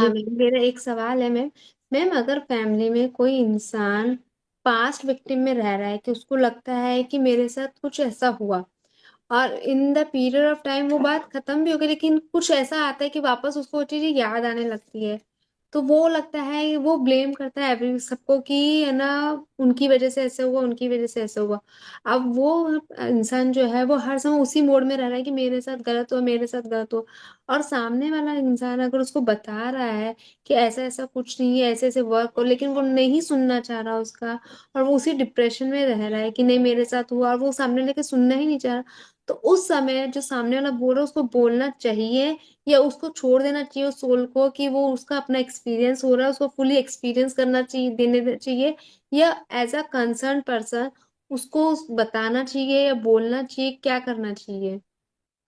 हाँ जी। मैम, मेरा एक सवाल है मैम। मैम अगर फैमिली में कोई इंसान पास्ट विक्टिम में रह रहा है, कि उसको लगता है कि मेरे साथ कुछ ऐसा हुआ, और in the period of time वो बात खत्म भी हो गई, लेकिन कुछ ऐसा आता है कि वापस उसको वो चीजें याद आने लगती है, तो वो लगता है, वो ब्लेम करता है एवरी सबको कि है ना, उनकी वजह से ऐसे हुआ, उनकी वजह से ऐसे हुआ। अब वो इंसान जो है वो हर समय उसी मोड में रह रहा है कि मेरे साथ गलत हुआ, मेरे साथ गलत हुआ। और सामने वाला इंसान अगर उसको बता रहा है कि ऐसा ऐसा कुछ नहीं है, ऐसे ऐसे वर्क हो, लेकिन वो नहीं सुनना चाह रहा उसका, और वो उसी डिप्रेशन में रह रहा है कि नहीं मेरे साथ हुआ, और वो सामने लेके सुनना ही नहीं चाह रहा, तो उस समय जो सामने वाला बोल रहा है उसको बोलना चाहिए, या उसको छोड़ देना चाहिए उस सोल को, कि वो उसका अपना एक्सपीरियंस हो रहा है, उसको फुली एक्सपीरियंस करना चाहिए, चाहिए, या एज अ कंसर्न पर्सन उसको बताना चाहिए या बोलना चाहिए, क्या करना चाहिए?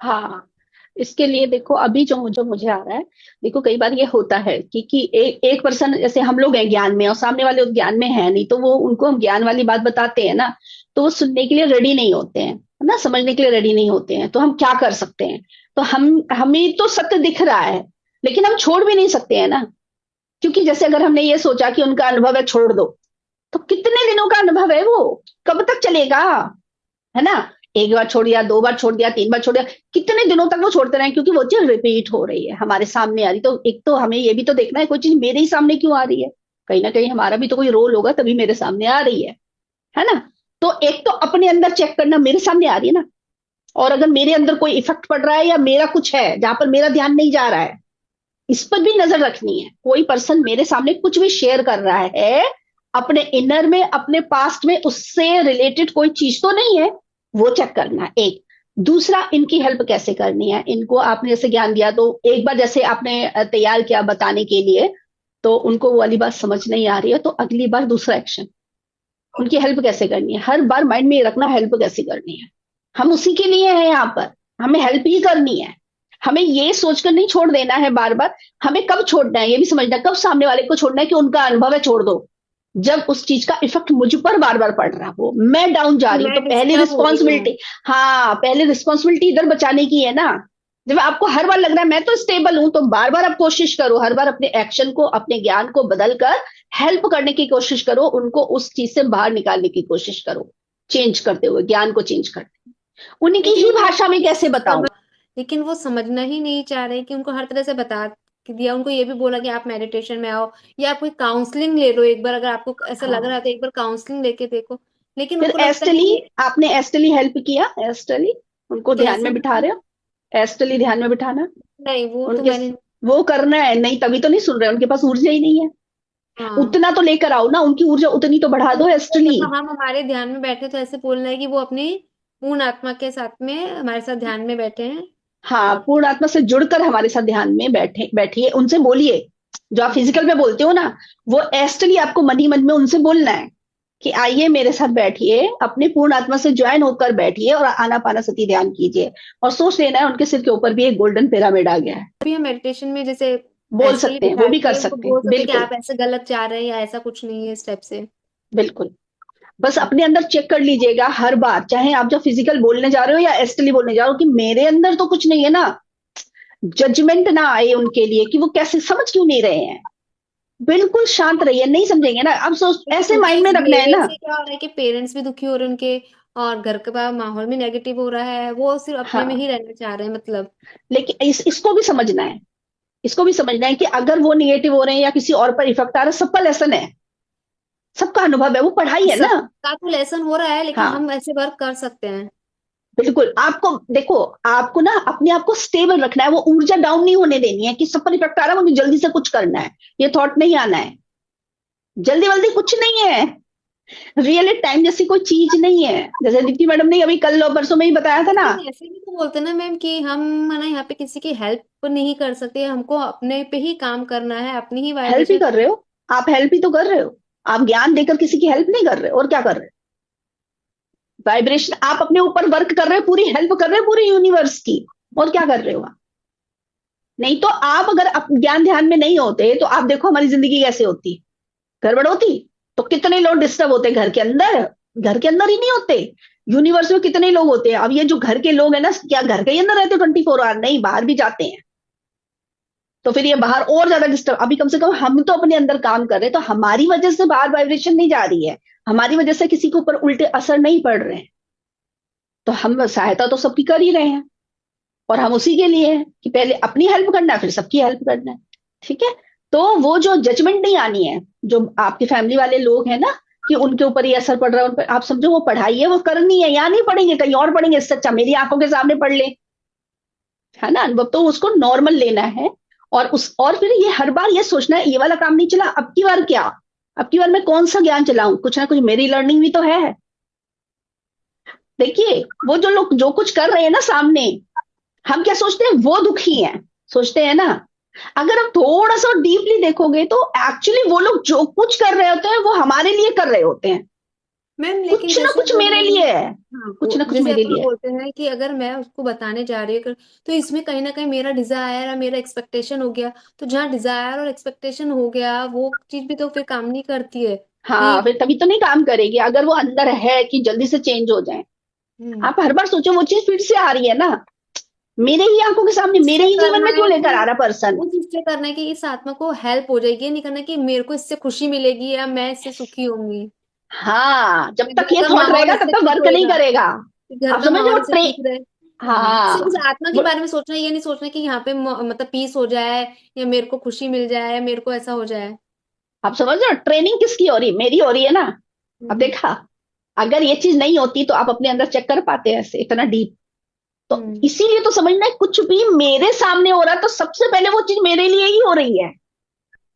हाँ, इसके लिए देखो, अभी जो जो मुझे आ रहा है, देखो कई बार ये होता है कि एक पर्सन, जैसे हम लोग हैं ज्ञान में और सामने वाले उस ज्ञान में है नहीं, तो वो उनको हम ज्ञान वाली बात बताते हैं ना, तो वो सुनने के लिए रेडी नहीं होते हैं, है ना, समझने के लिए रेडी नहीं होते हैं। तो हम क्या कर सकते हैं? तो हम हमें तो सत्य दिख रहा है, लेकिन हम छोड़ भी नहीं सकते हैं ना। क्योंकि जैसे अगर हमने ये सोचा कि उनका अनुभव है, छोड़ दो, तो कितने दिनों का अनुभव है वो, कब तक चलेगा, है ना? एक बार छोड़ दिया, दो बार छोड़ दिया, तीन बार छोड़ दिया, कितने दिनों तक वो छोड़ते रहे? क्योंकि वो चीज रिपीट हो रही है, हमारे सामने आ रही। तो एक तो हमें ये भी तो देखना है, कोई चीज मेरे ही सामने क्यों आ रही है? कहीं ना कहीं हमारा भी तो कोई रोल होगा, तभी मेरे सामने आ रही है ना? तो एक तो अपने अंदर चेक करना, मेरे सामने आ रही है ना, और अगर मेरे अंदर कोई इफेक्ट पड़ रहा है या मेरा कुछ है जहां पर मेरा ध्यान नहीं जा रहा है, इस पर भी नजर रखनी है। कोई पर्सन मेरे सामने कुछ भी शेयर कर रहा है अपने इनर में, अपने पास्ट में, उससे रिलेटेड कोई चीज तो नहीं है, वो चेक करना है। एक दूसरा, इनकी हेल्प कैसे करनी है, इनको आपने जैसे ज्ञान दिया, तो एक बार जैसे आपने तैयार किया बताने के लिए, तो उनको वो वाली बात समझ नहीं आ रही है, तो अगली बार दूसरा एक्शन, उनकी हेल्प कैसे करनी है, हर बार माइंड में ये रखना, हेल्प कैसे करनी है। हम उसी के लिए हैं यहाँ पर, हमें हेल्प ही करनी है। हमें ये सोचकर नहीं छोड़ देना है बार बार, हमें कब छोड़ना है ये भी समझना है, कब सामने वाले को छोड़ना है कि उनका अनुभव है, छोड़ दो। जब उस चीज का इफेक्ट मुझ पर बार बार पड़ रहा हो, मैं डाउन जा रही हूँ, तो मैं पहले डिस्टर्ब हो रही हूँ। रिस्पॉन्सिबिलिटी, हाँ पहले रिस्पॉन्सिबिलिटी इधर बचाने की है ना। जब आपको हर बार लग रहा है मैं तो स्टेबल हूं, तो बार बार आप कोशिश करो, हर बार अपने एक्शन को, अपने ज्ञान को बदल कर हेल्प करने की कोशिश करो, उनको उस चीज से बाहर निकालने की कोशिश करो, चेंज करते हुए, ज्ञान को चेंज करते हुए। उन्हीं की लेकिन ही वो भाषा में कैसे बताऊं? समझ लेकिन वो समझना ही नहीं चाह रहे, कि उनको हर तरह से बता दिया, उनको ये भी बोला कि आप मेडिटेशन में आओ, या आप कोई काउंसलिंग ले लो एक बार, अगर आपको ऐसा लग रहा है हाँ, तो एक बार काउंसलिंग लेके देखो, लेकिन फिर उनको लगता है एस्टली, कि आपने एस्टली हेल्प किया? एस्टली उनको ध्यान कैसे में बिठा मतलब। रहे हो? एस्टली ध्यान में बिठाना, नहीं, वो तो उनके, मैंने। वो करना है नहीं, तभी तो नहीं सुन रहे, उनके पास ऊर्जा ही नहीं है। हाँ, उतना तो लेकर आओ ना, उनकी ऊर्जा उतनी तो बढ़ा दो एस्टली। जब हम हमारे ध्यान में बैठे तो ऐसे बोलना है कि वो अपनी पूर्ण आत्मा के साथ में हमारे साथ ध्यान में बैठे हैं। हाँ, और पूर्ण आत्मा से जुड़कर हमारे साथ ध्यान में बैठिए, उनसे बोलिए। जो आप हाँ, फिजिकल में बोलते हो ना, वो एस्टली आपको मन ही मन में उनसे बोलना है कि आइए मेरे साथ बैठिए, अपने पूर्ण आत्मा से ज्वाइन होकर बैठिए और आनापानासती ध्यान कीजिए, और सोच लेना है उनके सिर के ऊपर भी एक गोल्डन पिरामिड आ गया है। अभी हम मेडिटेशन में जैसे बोल एस्ट्रली सकते हैं, वो बिठा भी कर के उनको सकते हैं, बोल सकते हैं कि बिल्कुल। आप ऐसे गलत जा रहे हैं, या ऐसा कुछ नहीं है, इस टाइप से। बिल्कुल, बस अपने अंदर चेक कर लीजिएगा हर बार, चाहे आप जब फिजिकल बोलने जा रहे हो या एस्टली बोलने जा रहे हो, कि मेरे अंदर तो कुछ नहीं है ना। जजमेंट ना आए उनके लिए कि वो कैसे समझ क्यों नहीं रहे हैं। बिल्कुल शांत रहिए, नहीं समझेंगे ना, अब सोच, लेकिन ऐसे उनके माइंड इस में रखना है बिहेवियर ना। से क्या हो रहा है कि पेरेंट्स भी दुखी हो रहे हैं उनके, और घर का माहौल भी नेगेटिव हो रहा है, वो सिर्फ अपने में हाँ, ही रहना चाह रहे हैं मतलब। लेकिन इसको भी समझना है, इसको भी समझना है कि अगर वो निगेटिव हो रहे हैं या किसी और पर इफेक्ट आ रहा है, सबका लेसन है, सबका अनुभव है, वो पढ़ाई है ना। सबका तो लेसन हो रहा है, लेकिन हाँ, हम ऐसे वर्क कर सकते हैं। बिल्कुल, आपको देखो, आपको ना अपने आप को स्टेबल रखना है, वो ऊर्जा डाउन नहीं होने देनी है कि सब पर इफेक्ट आ रहा है मुझे जल्दी से कुछ करना है, ये थॉट नहीं आना है। जल्दी वल्दी कुछ नहीं है, रियल टाइम जैसी कोई चीज नहीं है, जैसे दीप्ति मैडम ने अभी कल और परसों में ही बताया था ना। लेकिन ऐसे भी तो बोलते हैं ना मैम कि हम है ना यहाँ पे किसी की हेल्प नहीं कर सकते, हमको अपने पे ही काम करना है, अपनी ही हेल्प ही वाइब्रेशन। कर रहे हो, आप हेल्प ही तो कर रहे हो। आप ज्ञान देकर किसी की हेल्प नहीं कर रहे, और क्या कर रहे हो? वाइब्रेशन आप अपने ऊपर वर्क कर रहे हो, पूरी हेल्प कर रहे हो पूरी यूनिवर्स की, और क्या कर रहे हो आप? नहीं तो आप अगर ज्ञान ध्यान में नहीं होते, तो आप देखो हमारी जिंदगी कैसे होती, गड़बड़ होती। तो कितने लोग डिस्टर्ब होते घर के अंदर, घर के अंदर ही नहीं होते, यूनिवर्स में कितने लोग होते हैं। अब ये जो घर के लोग हैं ना, क्या घर के ही अंदर रहते 24 आवर? नहीं, बाहर भी जाते हैं। तो फिर ये बाहर और ज्यादा डिस्टर्ब, अभी कम से कम हम तो अपने अंदर काम कर रहे हैं, तो हमारी वजह से बाहर वाइब्रेशन नहीं जा रही है, हमारी वजह से किसी के ऊपर उल्टे असर नहीं पड़ रहे हैं। तो हम सहायता तो सबकी कर ही रहे हैं, और हम उसी के लिए हैं कि पहले अपनी हेल्प करना है फिर सबकी हेल्प करना है। ठीक है। तो वो जो जजमेंट नहीं आनी है, जो आपके फैमिली वाले लोग हैं ना, कि उनके ऊपर ये असर पड़ रहा है, उन पर आप समझो वो पढ़ाई है वो करनी है, यहाँ नहीं पढ़ेंगे कहीं और पढ़ेंगे, इससे अच्छा मेरी आंखों के सामने पढ़ ले, है ना अनुभव, तो उसको नॉर्मल लेना है। और फिर ये हर बार ये सोचना है ये वाला काम नहीं चला, अब की बार क्या, अब की बार मैं कौन सा ज्ञान चलाऊं, कुछ ना कुछ मेरी लर्निंग भी तो है। देखिए, वो जो लोग जो कुछ कर रहे हैं ना सामने, हम क्या सोचते हैं वो दुखी हैं, सोचते हैं ना। अगर हम थोड़ा सा डीपली देखोगे तो एक्चुअली वो लोग जो कुछ कर रहे होते हैं वो हमारे लिए कर रहे होते हैं, मैम लेकिन कुछ ना जैसे कुछ अपन, मेरे लिए है, हाँ कुछ ना वो कुछ जैसे मेरे अपन लिए है। बोलते हैं कि अगर मैं उसको बताने जा रही हूँ तो इसमें कहीं ना कहीं मेरा डिजायर और मेरा एक्सपेक्टेशन हो गया। तो जहाँ डिजायर और एक्सपेक्टेशन हो गया वो चीज भी तो फिर काम नहीं करती है हाँ, कि। फिर तभी तो नहीं काम करेगी अगर वो अंदर है कि जल्दी से चेंज हो जाए। हम्म। आप हर बार सोचो वो चीज फिर से आ रही है ना, मेरे ही आंखों के सामने, मेरे इसलिए ही जीवन करना में क्यों है लेकर आ कि रहा पर्सन। वो इसलिए करना है कि इस आत्मा को हेल्प हो जाएगी, ये नहीं करना कि मेरे को इससे खुशी मिलेगी या मैं इससे सुखी होंगी, हाँ, जब तक घर ये का थॉट माहौल रहेगा तब इससे तक ठीक वर्क नहीं होएगा, करेगा। कि घर आप का समझ रहे माहौल हो इससे ठीक रहे। हाँ, सिर्फ उस हाँ, आत्मा के बारे में सोचना, ये नहीं सोचना कि यहाँ पे मतलब पीस हो जाए या मेरे को खुशी मिल जाए या मेरे को ऐसा हो जाए। आप समझ रहे हो ट्रेनिंग किसकी हो रही, मेरी हो रही है ना। अब हम्म। देखा, अगर ये चीज नहीं होती तो आप अपने अंदर चेक कर पाते ऐसे इतना डीप। तो हम्म। इसीलिए तो समझना है, कुछ भी मेरे सामने हो रहा है तो सबसे पहले वो चीज मेरे लिए ही हो रही है,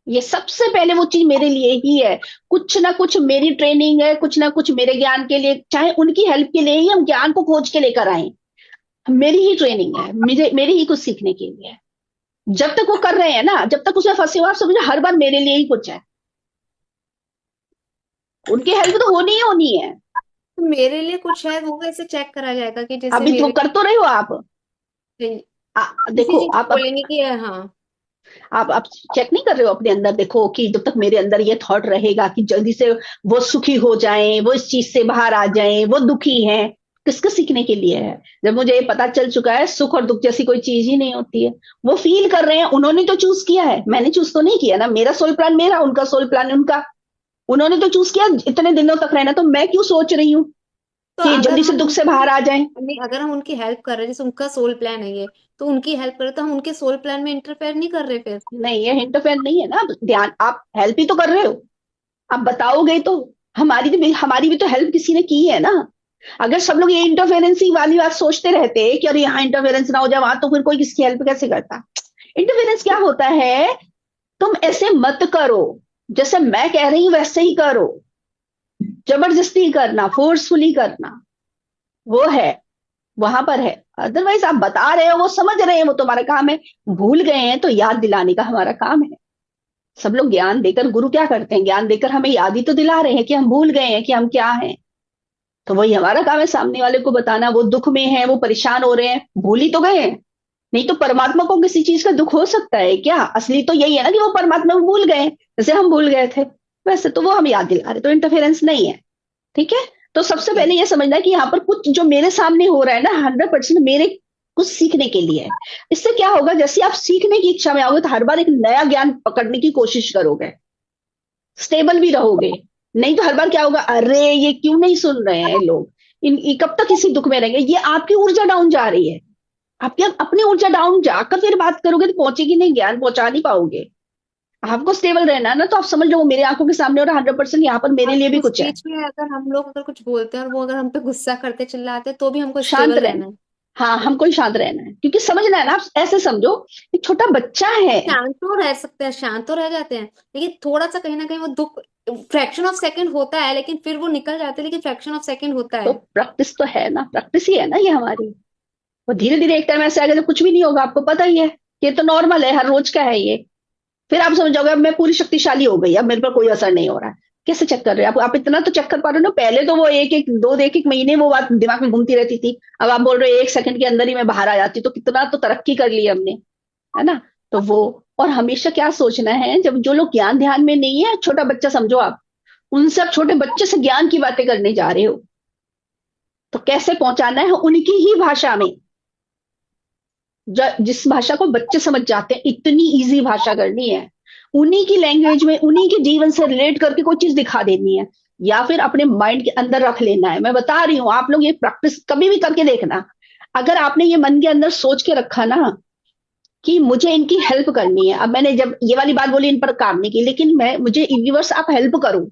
ये सबसे पहले वो चीज मेरे लिए ही है। कुछ ना कुछ मेरी ट्रेनिंग है, कुछ ना कुछ मेरे ज्ञान के लिए, चाहे उनकी हेल्प के लिए ही हम ज्ञान को खोज के लेकर आए, मेरी ही ट्रेनिंग है, मुझे मेरे ही कुछ सीखने के लिए है। जब तक वो कर रहे हैं ना, जब तक उसमें फंसे हुए, आप समझो हर बार मेरे लिए ही कुछ है, उनकी हेल्प तो होनी ही होनी है। तो मेरे लिए कुछ है वो कैसे चेक करा जाएगा कि जैसे अभी तो मेरे कर तो रहे हो आप। लिए किसी देखो चीज को बोलेंगे कि हाँ। आप चेक नहीं कर रहे हो अपने अंदर, देखो कि जब तक मेरे अंदर ये थॉट रहेगा कि जल्दी से वो सुखी हो जाएं, वो इस चीज से बाहर आ जाएं, वो दुखी हैं, किसका सीखने के लिए है। जब मुझे ये पता चल चुका है सुख और दुख जैसी कोई चीज ही नहीं होती है, वो फील कर रहे हैं, उन्होंने तो चूज किया है, मैंने चूज तो नहीं किया ना, मेरा सोल प्लान मेरा, उनका सोल प्लान उनका, उन्होंने तो चूज किया इतने दिनों तक रहना, तो मैं क्यों सोच रही हूँ तो कि अगर जल्दी से हम दुख से उनकी बाहर आ जाएं। नहीं, अगर हम उनकी हेल्प कर रहे हैं जैसे उनका सोल प्लान है ये, तो उनकी हेल्प कर रहे हैं तो हम उनके सोल प्लान में इंटरफेयर नहीं कर रहे फिर। नहीं, ये इंटरफेयर नहीं है ना, ध्यान आप हेल्प ही तो कर रहे हो, आप बताओगे तो। हमारी भी तो हेल्प किसी ने की है ना। अगर सब लोग ये इंटरफेरेंसी वाली बात सोचते रहते कि अरे यहाँ इंटरफेरेंस ना हो जाए वहां, तो फिर कोई किसकी हेल्प कैसे करता। इंटरफेरेंस क्या होता है, तुम ऐसे मत करो, जैसे मैं कह रही हूं वैसे ही करो, जबरदस्ती करना, फोर्सफुली करना, वो है, वहां पर है। अदरवाइज आप बता रहे हो, वो समझ रहे हैं, वो तुम्हारा काम है। भूल गए हैं तो याद दिलाने का हमारा काम है। सब लोग ज्ञान देकर, गुरु क्या करते हैं, ज्ञान देकर हमें याद ही तो दिला रहे हैं कि हम भूल गए हैं कि हम क्या हैं। तो वही हमारा काम है सामने वाले को बताना, वो दुख में है, वो परेशान हो रहे हैं, भूल ही तो गए हैं। नहीं तो परमात्मा को किसी चीज का दुख हो सकता है क्या, असली तो यही है ना कि वो परमात्मा को भूल गए, जैसे हम भूल गए थे, वैसे तो वो हम याद दिला रहे, तो इंटरफेरेंस नहीं है। ठीक है। तो सबसे ओके। पहले ये समझना कि यहाँ पर कुछ जो मेरे सामने हो रहा है ना, 100% मेरे कुछ सीखने के लिए है। इससे क्या होगा, जैसे आप सीखने की इच्छा में आओगे तो हर बार एक नया ज्ञान पकड़ने की कोशिश करोगे, स्टेबल भी रहोगे। नहीं तो हर बार क्या होगा, अरे ये क्यों नहीं सुन रहे हैं लोग, ये कब तक इसी दुख में रहेंगे, ये आपकी ऊर्जा डाउन जा रही है। आपकी अपनी ऊर्जा डाउन जाकर फिर बात करोगे तो पहुंचेगी नहीं, ज्ञान पहुंचा नहीं पाओगे। आपको स्टेबल रहना है ना, तो आप समझ लो वो मेरे आंखों के सामने और 100% यहाँ पर मेरे और लिए भी उस कुछ है। बीच में अगर हम लोग अगर कुछ बोलते हैं और वो अगर हम पे गुस्सा करते चिल्लाते तो भी हमको शांत स्टेबल रहना, रहना है। हाँ हमको ही शांत रहना है, क्योंकि समझना है ना, आप ऐसे समझो एक छोटा बच्चा है। शांत तो रह सकते हैं, शांत तो रह जाते हैं, लेकिन थोड़ा सा कहीं ना कहीं वो दुख फ्रैक्शन ऑफ सेकंड होता है, लेकिन फिर वो निकल जाते हैं, लेकिन फ्रैक्शन ऑफ सेकंड होता तो है। प्रैक्टिस तो है ना, प्रैक्टिस ही है ना ये हमारी। वो धीरे धीरे एक टाइम ऐसे आएगा जब कुछ भी नहीं होगा, आपको पता ही है, ये तो नॉर्मल है, हर रोज का है ये। फिर आप समझ जाओगे अब मैं पूरी शक्तिशाली हो गई, अब मेरे पर कोई असर नहीं हो रहा है। कैसे चेक कर रहे हैं आप इतना तो चेक कर पा रहे हो ना, पहले तो वो एक एक महीने वो बात दिमाग में घूमती रहती थी, अब आप बोल रहे हो 1 सेकंड के अंदर ही मैं बाहर आ जाती, तो कितना तो तरक्की कर ली हमने, है ना। तो वो, और हमेशा क्या सोचना है, जब जो लोग ज्ञान ध्यान में नहीं है, छोटा बच्चा समझो आप, उनसे आप छोटे बच्चे से ज्ञान की बातें करने जा रहे हो, तो कैसे पहुंचाना है उनकी ही भाषा में। जिस भाषा को बच्चे समझ जाते हैं, इतनी इजी भाषा करनी है, उन्हीं की लैंग्वेज में, उन्हीं के जीवन से रिलेट करके कोई चीज दिखा देनी है, या फिर अपने माइंड के अंदर रख लेना है। मैं बता रही हूँ, आप लोग ये प्रैक्टिस कभी भी करके देखना। अगर आपने ये मन के अंदर सोच के रखा ना कि मुझे इनकी हेल्प करनी है, अब मैंने जब ये वाली बात बोली इन पर काटने की, लेकिन मैं मुझे व्यूवर्स आप हेल्प करो,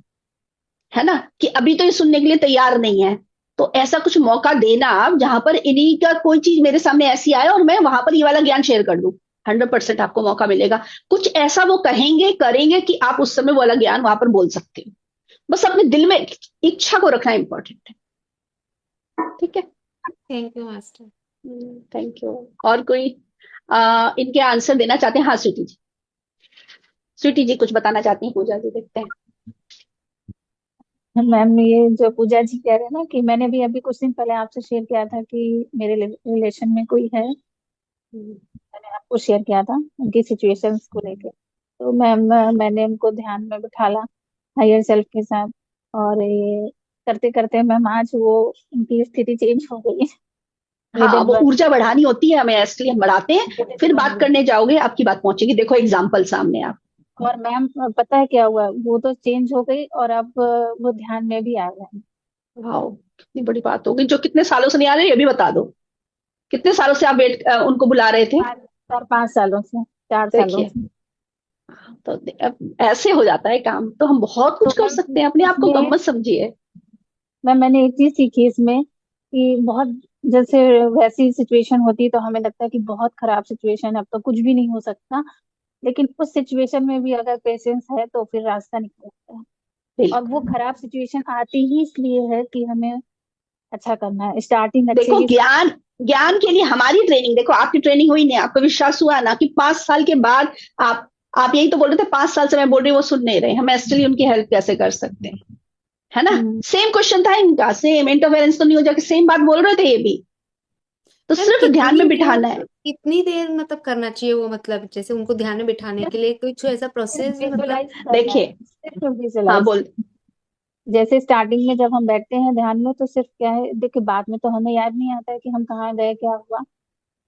है ना, कि अभी तो ये सुनने के लिए तैयार नहीं है, तो ऐसा कुछ मौका देना आप जहां पर इन्हीं का कोई चीज मेरे सामने ऐसी आए और मैं वहां पर ये वाला ज्ञान शेयर कर दूं। 100% आपको मौका मिलेगा। कुछ ऐसा वो कहेंगे करेंगे कि आप उस समय वो वाला ज्ञान वहां पर बोल सकते हो। बस अपने दिल में इच्छा को रखना इंपॉर्टेंट है। ठीक है। Thank you master. Thank you. और कोई इनके आंसर देना चाहते हैं? हाँ स्वीटी जी, स्वीटी जी कुछ बताना चाहती हैं? पूजा जी देखते हैं। मैम, ये जो पूजा जी कह रहे हैं ना, कि मैंने भी अभी कुछ दिन पहले आपसे शेयर किया था कि मेरे रिलेशन में कोई है, हम्म, मैंने आपको शेयर किया था उनकी सिचुएशंस को लेके। तो मैम, मैंने उनको ध्यान में बिठाला हायर सेल्फ के साथ, और ये करते करते मैम आज वो उनकी स्थिति चेंज हो गई है विद हाँ, इन वो ऊर्जा बढ़ानी होती है हमें, इसलिए हम बढ़ाते हैं। फिर बात 1 करने जाओगे आपकी बात पहुंचेगी। देखो एग्जाम्पल सामने आप। और मैम, पता है क्या हुआ, वो तो चेंज हो गई और अब वो ध्यान में भी आ गए हैं। वाओ, कितनी बड़ी बात होगी। जो कितने सालों से नहीं आ रहे ये भी बता दो। कितने सालों से आप उनको बुला रहे थे? 4-5 सालों से, 4 सालों देखिए, से। तो अब ऐसे हो जाता है काम, तो हम बहुत तो कुछ कर मैम सकते हैं। अपने आप को कम इसमें मत समझिए। मैंने एक चीज सीखी इसमें, कि बहुत, जैसे वैसी सिचुएशन होती है तो हमें लगता है कि बहुत खराब सिचुएशन है, अब तो कुछ भी नहीं हो सकता। लेकिन उस सिचुएशन में भी अगर पेशेंस है तो फिर रास्ता निकल सकता है। और वो बिल्कुल। खराब सिचुएशन आती ही इसलिए है कि हमें अच्छा करना है, स्टार्टिंग अच्छे देखो की। ज्ञान, ज्ञान के लिए हमारी ट्रेनिंग, देखो आपकी ट्रेनिंग हुई नहीं, आपको विश्वास हुआ ना कि 5 साल के बाद आप यही तो बोल रहे थे, 5 साल से मैं बोल रही हूँ वो सुन नहीं रहे, हम एक्चुअली उनकी हेल्प कैसे कर सकते हैं, है ना? हम्म। सेम क्वेश्चन था इनका, सेम इंटरफेरेंस तो नहीं हो जाके सेम बात बोल रहे थे ये भी। तो मैम सिर्फ ध्यान कितनी में देर, बिठाना है। कितनी देर मतलब करना चाहिए वो, मतलब जैसे उनको ध्यान में बिठाने के लिए कुछ ऐसा प्रोसेस है मतलब? विजुअलाइज करना है, देखिए, सिर्फ हाँ विजुअलाइज। बोल। जैसे स्टार्टिंग में जब हम बैठते हैं ध्यान में, तो सिर्फ क्या है, देखिए बाद में तो हमें याद नहीं आता है कि हम कहाँ गए, क्या हुआ।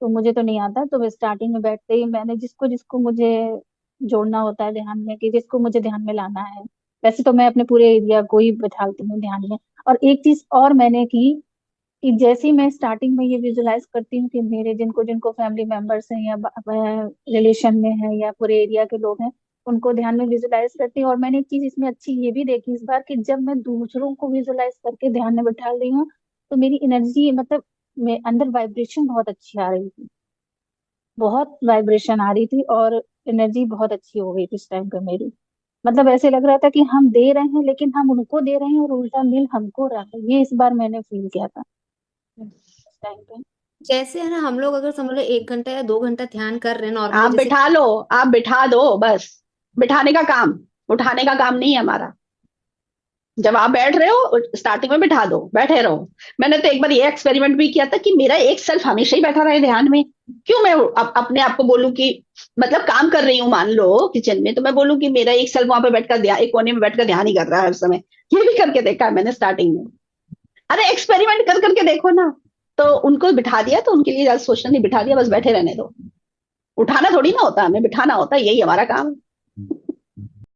तो मुझे तो नहीं आता, तो स्टार्टिंग में बैठते ही मैंने जिसको जिसको मुझे जोड़ना होता है ध्यान में, कि जिसको मुझे ध्यान में लाना है, वैसे तो मैं अपने पूरे एरिया को ही बैठाती हूँ ध्यान में। और एक चीज और मैंने की, कि जैसे ही मैं स्टार्टिंग में ये विजुलाइज करती हूँ कि मेरे जिनको जिनको फैमिली मेंबर्स हैं या रिलेशन में है या पूरे एरिया के लोग हैं, उनको ध्यान में विजुलाइज करती हूँ। और मैंने एक चीज इसमें अच्छी ये भी देखी इस बार, कि जब मैं दूसरों को विजुलाइज करके ध्यान में बैठा रही हूँ, तो मेरी एनर्जी, मतलब मैं अंदर वाइब्रेशन बहुत अच्छी आ रही थी, बहुत वाइब्रेशन आ रही थी, और एनर्जी बहुत अच्छी हो गई थी इस टाइम पे मेरी। मतलब ऐसे लग रहा था कि हम दे रहे हैं लेकिन हम उनको दे रहे हैं और उल्टा मिल हमको रहा है, ये इस बार मैंने फील किया था इस टाइम पे। जैसे है ना, हम लोग अगर समझ लो 1 घंटा या 2 घंटा ध्यान कर रहे हैं नॉर्मली आप जैसे। बिठा लो, आप बिठा दो बस। बिठाने का काम, उठाने का काम नहीं है हमारा। जब आप बैठ रहे हो स्टार्टिंग में बिठा दो, बैठे रहो। मैंने तो एक बार ये एक्सपेरिमेंट भी किया था कि मेरा एक सेल्फ हमेशा ही बैठा रहे ध्यान में। क्यों मैं अपने आप को बोलूं कि, मतलब काम कर रही हूँ मान लो किचन में, तो मैं बोलूं कि मेरा एक सेल्फ वहां पे बैठकर ध्यान, एक कोने में बैठकर ध्यान ही कर रहा है हर समय। ये भी करके देखा है मैंने स्टार्टिंग में। अरे एक्सपेरिमेंट कर करके देखो ना। तो उनको बिठा दिया, तो उनके लिए ज्यादा सोचना नहीं, बिठा दिया बस बैठे रहने दो। उठाना थोड़ी ना होता, हमें बिठाना होता है, यही हमारा काम है।